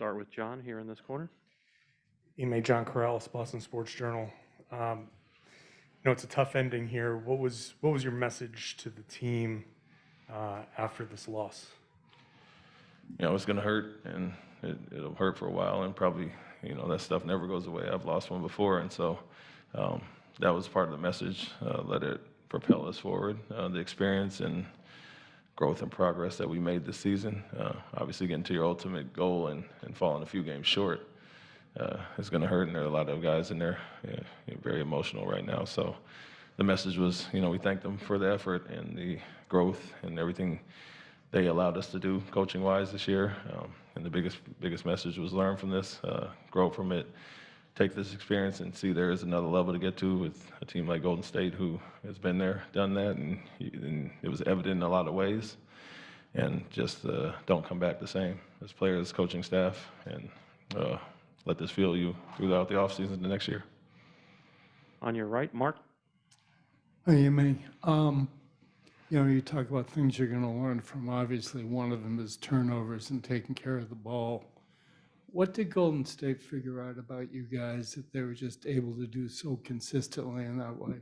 start with John here in this corner. Ime John Corrales, Boston Sports Journal. It's a tough ending here. What was your message to the team after this loss? It's going to hurt, and it'll hurt for a while, and probably, that stuff never goes away. I've lost one before, and so that was part of the message. Let it propel us forward. The experience and growth and progress that we made this season, obviously getting to your ultimate goal and falling a few games short, is going to hurt, and there are a lot of guys in there very emotional right now. So the message was, we thank them for the effort and the growth and everything they allowed us to do coaching-wise this year. And the biggest message was learn from this, grow from it, take this experience and see there is another level to get to with a team like Golden State who has been there, done that, and it was evident in a lot of ways. And just don't come back the same as players, coaching staff, and let this fuel you throughout the offseason the next year. On your right, Mark. Hey, Ime. You talk about things you're going to learn from. Obviously, one of them is turnovers and taking care of the ball. What did Golden State figure out about you guys that they were just able to do so consistently in that way?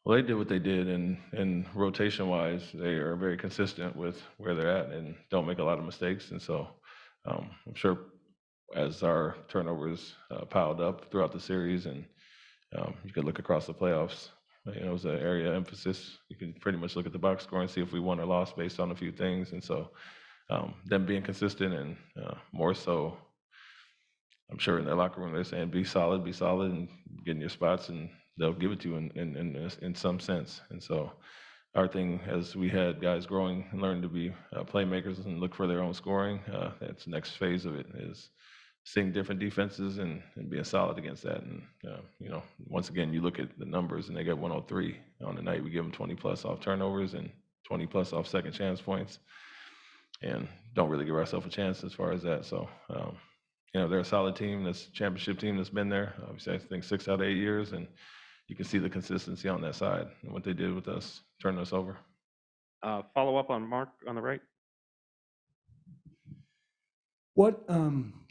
Well, they did what they did, and rotation-wise, they are very consistent with where they're at and don't make a lot of mistakes. And so I'm sure as our turnovers piled up throughout the series, and you could look across the playoffs, it was an area of emphasis. You can pretty much look at the box score and see if we won or lost based on a few things. And so them being consistent and more so, I'm sure in their locker room they're saying, be solid, and get in your spots, and they'll give it to you in some sense. And so our thing, as we had guys growing and learning to be playmakers and look for their own scoring, that's the next phase of it, is seeing different defenses and being solid against that. And, once again, you look at the numbers and they got 103 on the night. We give them 20 plus off turnovers and 20 plus off second chance points, and don't really give ourselves a chance as far as that. So, they're a solid team, this championship team that's been there, obviously, I think 6 out of 8 years, and you can see the consistency on that side and what they did with us, turning us over. Follow up on Mark on the right. What,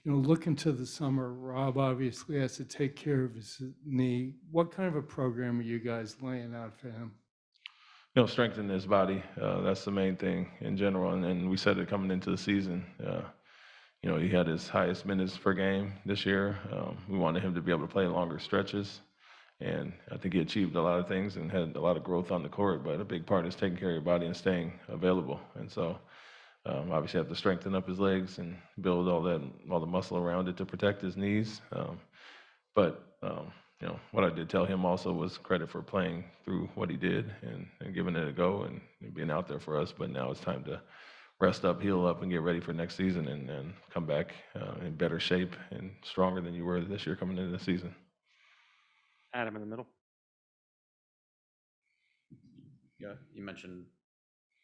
looking to the summer, Rob obviously has to take care of his knee. What kind of a program are you guys laying out for him? Strengthen his body. That's the main thing in general. And we said it coming into the season. He had his highest minutes per game this year. We wanted him to be able to play longer stretches. And I think he achieved a lot of things and had a lot of growth on the court. But a big part is taking care of your body and staying available. And so obviously have to strengthen up his legs and build all the muscle around it to protect his knees. But what I did tell him also was credit for playing through what he did and giving it a go and being out there for us. But now it's time to rest up, heal up, and get ready for next season and come back in better shape and stronger than you were this year coming into the season. Adam in the middle. Yeah, you mentioned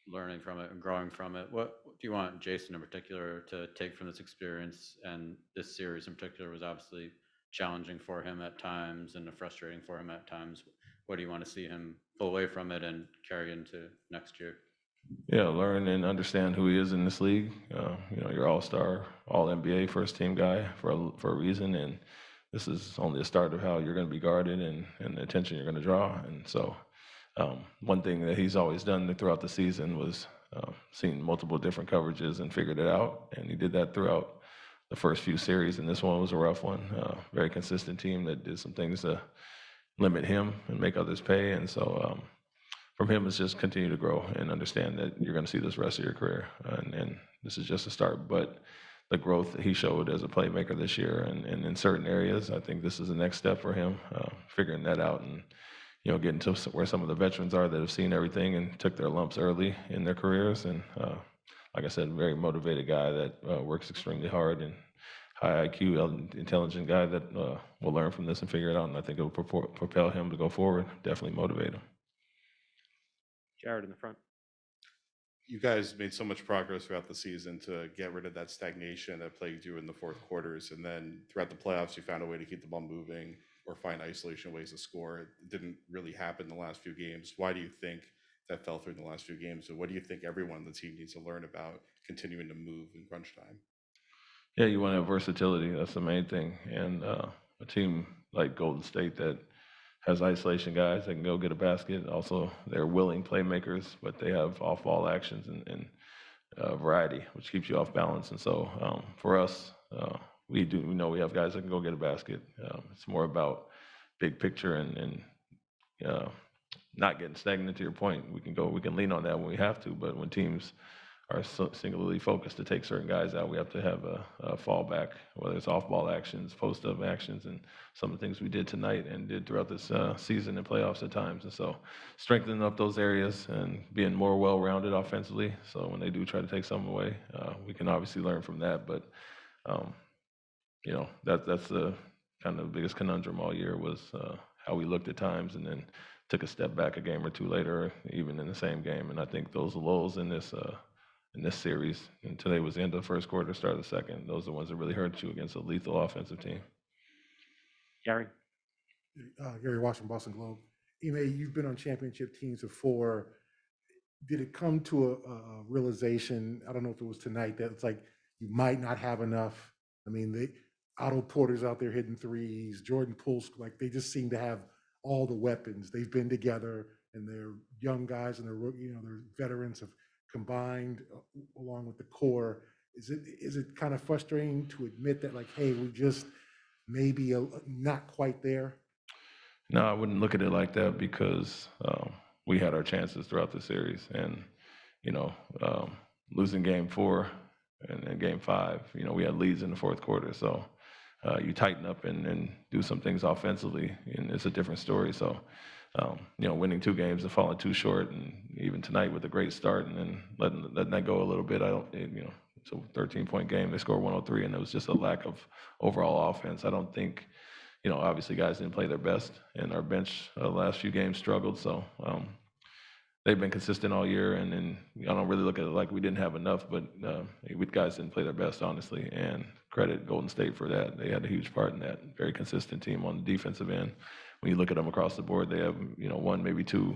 learning from it and growing from it. What do you want Jason in particular to take from this experience? And this series in particular was obviously challenging for him at times and frustrating for him at times. What do you want to see him pull away from it and carry into next year? Yeah, learn and understand who he is in this league. You're all-star, all-NBA first-team guy for a reason, and this is only a start of how you're going to be guarded and the attention you're going to draw. And so one thing that he's always done throughout the season was seen multiple different coverages and figured it out, and he did that throughout the first few series, and this one was a rough one. Very consistent team that did some things to limit him and make others pay. And so from him, it's just continue to grow and understand that you're going to see this rest of your career. And this is just a start. But the growth that he showed as a playmaker this year and in certain areas, I think this is the next step for him, figuring that out and, getting to where some of the veterans are that have seen everything and took their lumps early in their careers. And like I said, very motivated guy that works extremely hard and high IQ, intelligent guy that will learn from this and figure it out. And I think it will propel him to go forward, definitely motivate him. Jared in the front. You guys made so much progress throughout the season to get rid of that stagnation that plagued you in the fourth quarters. And then throughout the playoffs, you found a way to keep the ball moving or find isolation ways to score. It didn't really happen in the last few games. Why do you think that fell through in the last few games? And what do you think everyone on the team needs to learn about continuing to move in crunch time? Yeah, you want to have versatility. That's the main thing. And a team like Golden State that has isolation guys that can go get a basket. Also, they're willing playmakers, but they have off-ball actions and variety, which keeps you off balance. And so for us, we know we have guys that can go get a basket. It's more about big picture and uh, not getting stagnant. To your point, we can lean on that when we have to, but when teams are singularly focused to take certain guys out, we have to have a fallback, whether it's off-ball actions, post-up actions, and some of the things we did tonight and did throughout this season and playoffs at times. And so strengthening up those areas and being more well-rounded offensively. So when they do try to take something away, we can obviously learn from that. But, um, that's the kind of the biggest conundrum all year was how we looked at times and then took a step back a game or two later, even in the same game. And I think those lulls in this series, and today was the end of the first quarter, start of the second. Those are the ones that really hurt you against a lethal offensive team. Gary? Gary Washington, Boston Globe. Ime, you've been on championship teams before. Did it come to a realization, I don't know if it was tonight, that it's like you might not have enough? I mean, Otto Porter's out there hitting threes, Jordan Poole's, like they just seem to have all the weapons. They've been together and they're young guys and they're veterans have combined along with the core. Is it kind of frustrating to admit that, like, hey, we just maybe not quite there? No, I wouldn't look at it like that because we had our chances throughout the series, and losing game 4 and then game 5, we had leads in the fourth quarter. So you tighten up and do some things offensively, and it's a different story. So winning 2 games and falling 2 short, and even tonight with a great start, and then letting that go a little bit. It's a 13-point game. They scored 103, and it was just a lack of overall offense. I don't think. Obviously guys didn't play their best, and our bench the last few games struggled. So they've been consistent all year, and I don't really look at it like we didn't have enough, but guys didn't play their best, honestly, and credit Golden State for that. They had a huge part in that. Very consistent team on the defensive end. When you look at them across the board, they have, one, maybe 2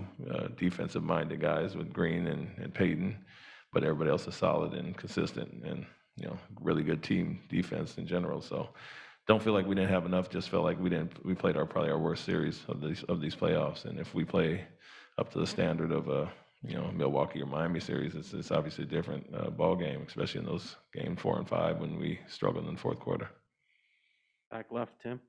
defensive-minded guys with Green and Payton, but everybody else is solid and consistent and, really good team defense in general. So don't feel like we didn't have enough. Just felt like we played probably our worst series of these playoffs. And if we play up to the standard of a Milwaukee or Miami series, it's obviously a different ball game, especially in those game 4 and 5 when we struggled in the fourth quarter. Back left, Tim?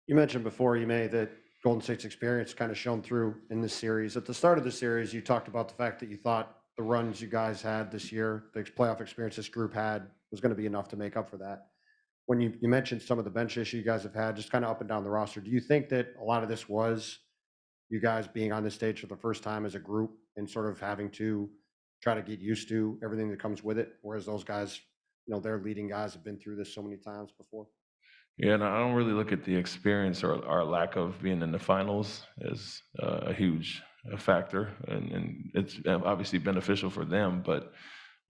You mentioned before, Ime, that Golden State's experience kind of shone through in this series. At the start of the series, you talked about the fact that you thought the runs you guys had this year, the playoff experience this group had, was going to be enough to make up for that. When you mentioned some of the bench issue you guys have had, just kind of up and down the roster, do you think that a lot of this was you guys being on this stage for the first time as a group and sort of having to try to get used to everything that comes with it, whereas those guys, their leading guys have been through this so many times before? Yeah, and I don't really look at the experience or our lack of being in the finals as a huge factor, and it's obviously beneficial for them, but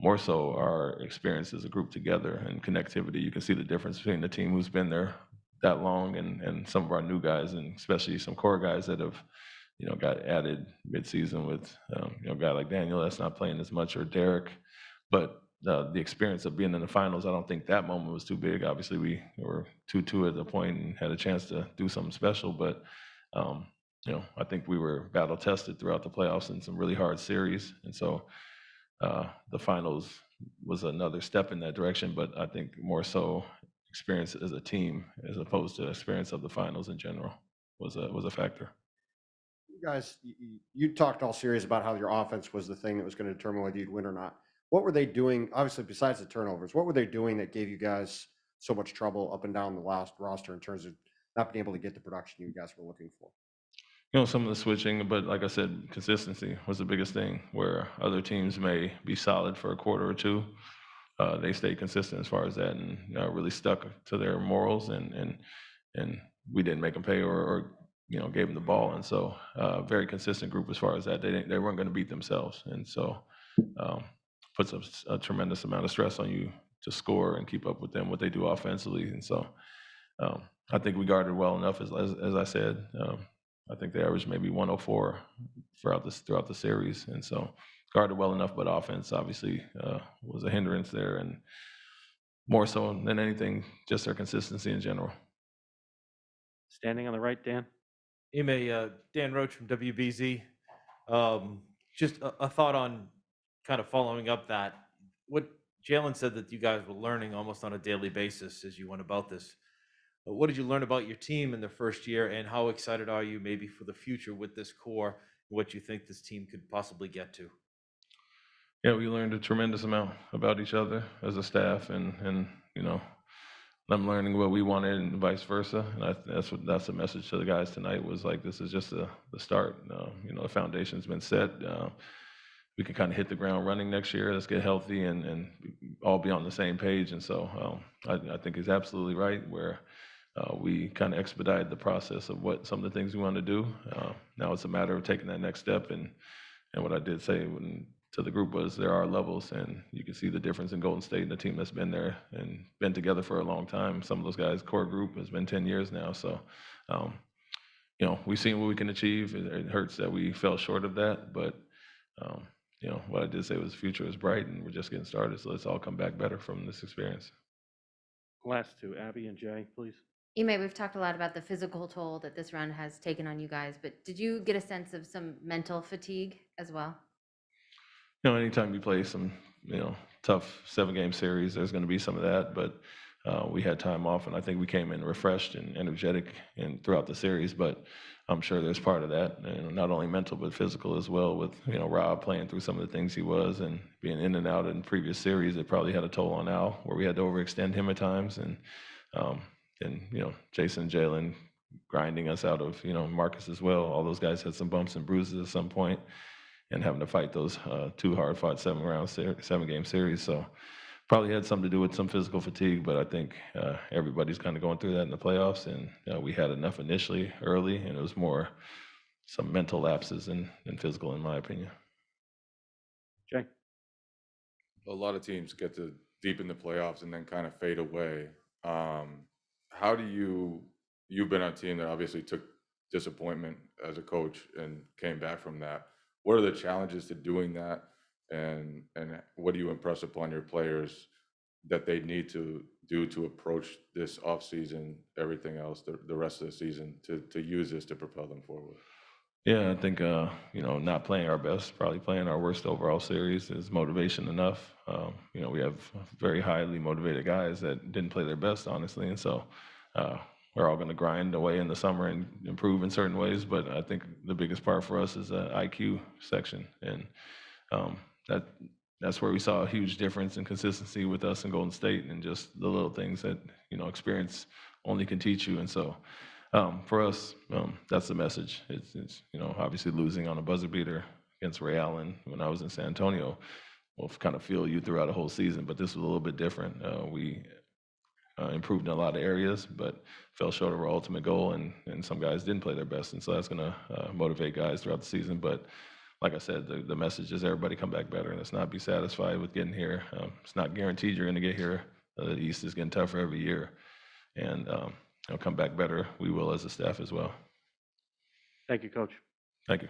more so our experience as a group together and connectivity. You can see the difference between the team who's been there that long and some of our new guys, and especially some core guys that have, got added midseason with, a guy like Daniel that's not playing as much, or Derek. But the experience of being in the finals, I don't think that moment was too big. Obviously, we were 2-2 at the point and had a chance to do something special. But, I think we were battle tested throughout the playoffs in some really hard series. And so the finals was another step in that direction, but I think more so experience as a team as opposed to experience of the finals in general was a factor. You guys, you talked all series about how your offense was the thing that was going to determine whether you'd win or not. What were they doing, obviously, besides the turnovers? What were they doing that gave you guys so much trouble up and down the last roster in terms of not being able to get the production you guys were looking for? Some of the switching, but like I said, consistency was the biggest thing, where other teams may be solid for a quarter or 2. They stayed consistent as far as that, and really stuck to their morals, and we didn't make them pay or gave them the ball. And so very consistent group as far as that. They weren't going to beat themselves, and so puts a tremendous amount of stress on you to score and keep up with them, what they do offensively. And so I think we guarded well enough, as I said. I think they averaged maybe 104 throughout the series, and so guarded well enough. But offense obviously was a hindrance there, and more so than anything, just their consistency in general. Standing on the right, Dan. Ime, Dan Roach from WBZ. Just a thought on kind of following up that. What Jalen said that you guys were learning almost on a daily basis as you went about this. What did you learn about your team in the first year, and how excited are you maybe for the future with this core, and what you think this team could possibly get to? Yeah, we learned a tremendous amount about each other as a staff, and you know, I'm learning what we wanted and vice versa. And that's the message to the guys tonight was like, this is just the start. You know, the foundation's been set. We can kind of hit the ground running next year. Let's get healthy and all be on the same page. And so I think he's absolutely right where we kind of expedited the process of what some of the things we want to do. Now it's a matter of taking that next step. And what I did say to the group was there are levels, and you can see the difference in Golden State and the team that's been there and been together for a long time. Some of those guys' core group has been 10 years now. So, you know, we've seen what we can achieve. It hurts that we fell short of that, but you know, what I did say was the future is bright, and we're just getting started. So let's all come back better from this experience. Last two, Abby and Jay, please. Ime, we've talked a lot about the physical toll that this run has taken on you guys, but did you get a sense of some mental fatigue as well? You know, anytime you play some, you know, tough 7-game series, there's going to be some of that. But we had time off, and I think we came in refreshed and energetic and throughout the series. But I'm sure there's part of that, and not only mental but physical as well. With Rob playing through some of the things he was and being in and out in previous series, it probably had a toll on Al, where we had to overextend him at times, and Jason, Jalen grinding us out of Marcus as well. All those guys had some bumps and bruises at some point, and having to fight those 2 hard-fought 7-game series. So probably had something to do with some physical fatigue, but I think everybody's kind of going through that in the playoffs, and we had enough initially early, and it was more some mental lapses than physical, in my opinion. Jay. A lot of teams get to deep in the playoffs and then kind of fade away. How do you've been on a team that obviously took disappointment as a coach and came back from that. What are the challenges to doing that? And what do you impress upon your players that they need to do to approach this offseason, everything else, the rest of the season, to use this to propel them forward? Yeah, I think not playing our best, probably playing our worst overall series is motivation enough. We have very highly motivated guys that didn't play their best, honestly, and so we're all going to grind away in the summer and improve in certain ways. But I think the biggest part for us is the IQ section, and that's where we saw a huge difference in consistency with us and Golden State, and just the little things that experience only can teach you. And so for us, that's the message. It's obviously losing on a buzzer beater against Ray Allen when I was in San Antonio will kind of feel you throughout a whole season, but this was a little bit different. We improved in a lot of areas, but fell short of our ultimate goal, and some guys didn't play their best, and so that's going to motivate guys throughout the season. But like I said, the message is everybody come back better, and let's not be satisfied with getting here. It's not guaranteed you're going to get here. The East is getting tougher every year, and come back better. We will as a staff as well. Thank you, Coach. Thank you.